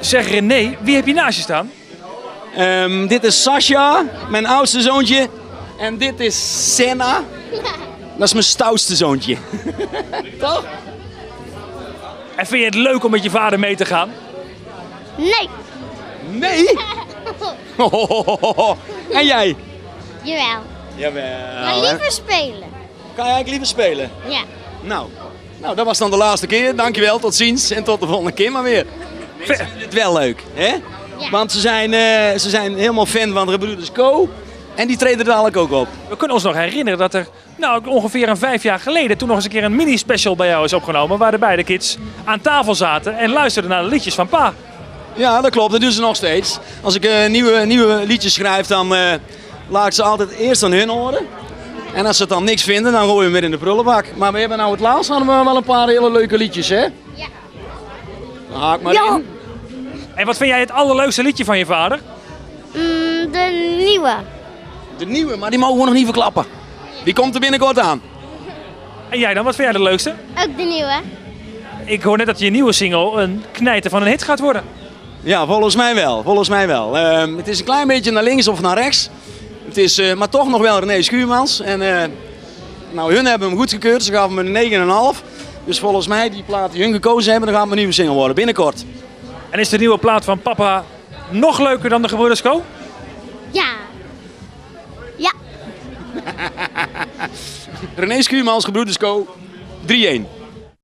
Zeg René, wie heb je naast je staan? Dit is Sascha, mijn oudste zoontje. En dit is Senna. Dat is mijn stoutste zoontje. Toch? En vind je het leuk om met je vader mee te gaan? Nee. Nee? En jij? Jawel. Jawel. Maar liever spelen. Kan jij eigenlijk liever spelen? Ja. Nou, dat was dan de laatste keer. Dankjewel, tot ziens en tot de volgende keer maar weer. Nee, ze vinden het wel leuk, hè? Ja. Want ze zijn helemaal fan van de gebroeders Co. En die treden er dadelijk ook op. We kunnen ons nog herinneren dat er ongeveer 5 jaar geleden toen nog eens een keer een mini-special bij jou is opgenomen. Waar de beide kids aan tafel zaten en luisterden naar de liedjes van pa. Ja, dat klopt. Dat doen ze nog steeds. Als ik nieuwe liedjes schrijf, dan laat ik ze altijd eerst aan hun horen. En als ze het dan niks vinden, dan gooien we hem weer in de prullenbak. Maar we hebben nou het laatst hadden we wel een paar hele leuke liedjes, hè? Ja. Dan haak maar Ja. in. En wat vind jij het allerleukste liedje van je vader? De nieuwe. De nieuwe, maar die mogen we nog niet verklappen. Die komt er binnenkort aan. En jij dan, wat vind jij het leukste? Ook de nieuwe. Ik hoor net dat je nieuwe single een knijter van een hit gaat worden. Ja, volgens mij wel. Volgens mij wel. Het is een klein beetje naar links of naar rechts. Het is, maar toch nog wel René Schuurmans. En nou, hun hebben hem goedgekeurd. Ze gaven hem een 9,5. Dus volgens mij, die plaat die hun gekozen hebben, dan gaat het een nieuwe single worden. Binnenkort. En is de nieuwe plaat van papa nog leuker dan de Gebroeders Co? Ja. Ja. René Schuurmans, Gebroeders Co. 3-1.